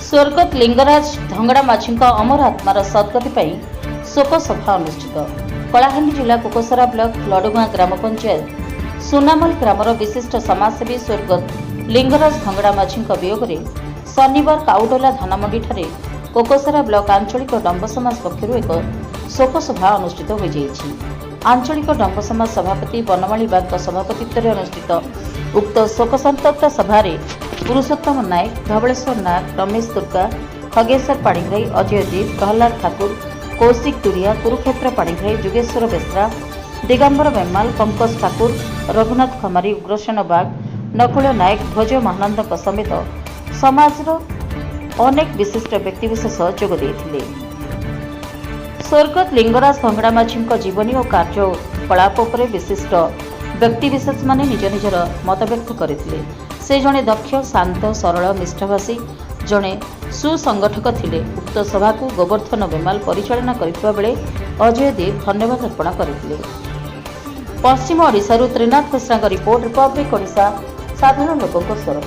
स्वर्गत लिंगराज धंगड़ा माझी अमर आत्मार सद्गति पर शोक सभा अनुष्ठित। कलाहांडी जिला कोकोसरा ब्लॉक लडुगां ग्राम पंचायत सुनामल ग्रामर विशिष्ट समाजसेवी स्वर्गत लिंगराज धंगड़ा माझी वियोग शनिवार काउडोला धानमंडी ठारे कोकोसरा ब्लॉक आंचलिक डंब समाज पक्षर एक शोक सभा अनुष्ठित हो जाइछि। आंचलिक डंब समाज सभापति बनमाली बाग सभापतित्व अनुष्ठित उक्त शोक संतप्त सभारे पुरुषोत्तम नायक, धवलेश्वर नाग, रमेश दुर्गा, खगेश्वर पाणिग्राही, अजय दीप, प्रहलाद ठाकुर, कौशिक दुरिया, कुरुक्षेत्र पाणिग्राही, जुगेश्वर बेसरा, दिगंबर बेमाल, पंकज ठाकुर, रघुनाथ खमारी, उग्रसेन बाग, नकुल नायक, ध्वज महानंद समेत समाजर अनेक विशिष्ट व्यक्तिविशेष जोग देइथिले। स्वर्गत लिंगराज धंगड़ा माझी जीवनी और कार्यकलाप पर विशिष्ट व्यक्तिविशेष माने निज निजर मत व्यक्त करथिले। से जड़े दक्ष, शांत, सरल, निष्ठाभाषी जड़े सुसंगठक थिले। उक्त सभा को गोवर्धन बेमाल परिचालना करथिबा बेले अजय देव धन्यवाद अर्पण करथिले। पश्चिम ओडिशारू त्रिनाथ मिश्रा रिपोर्ट, रिपब्लिक ओडिशा, साधारण लोकଙ୍କ स्वर।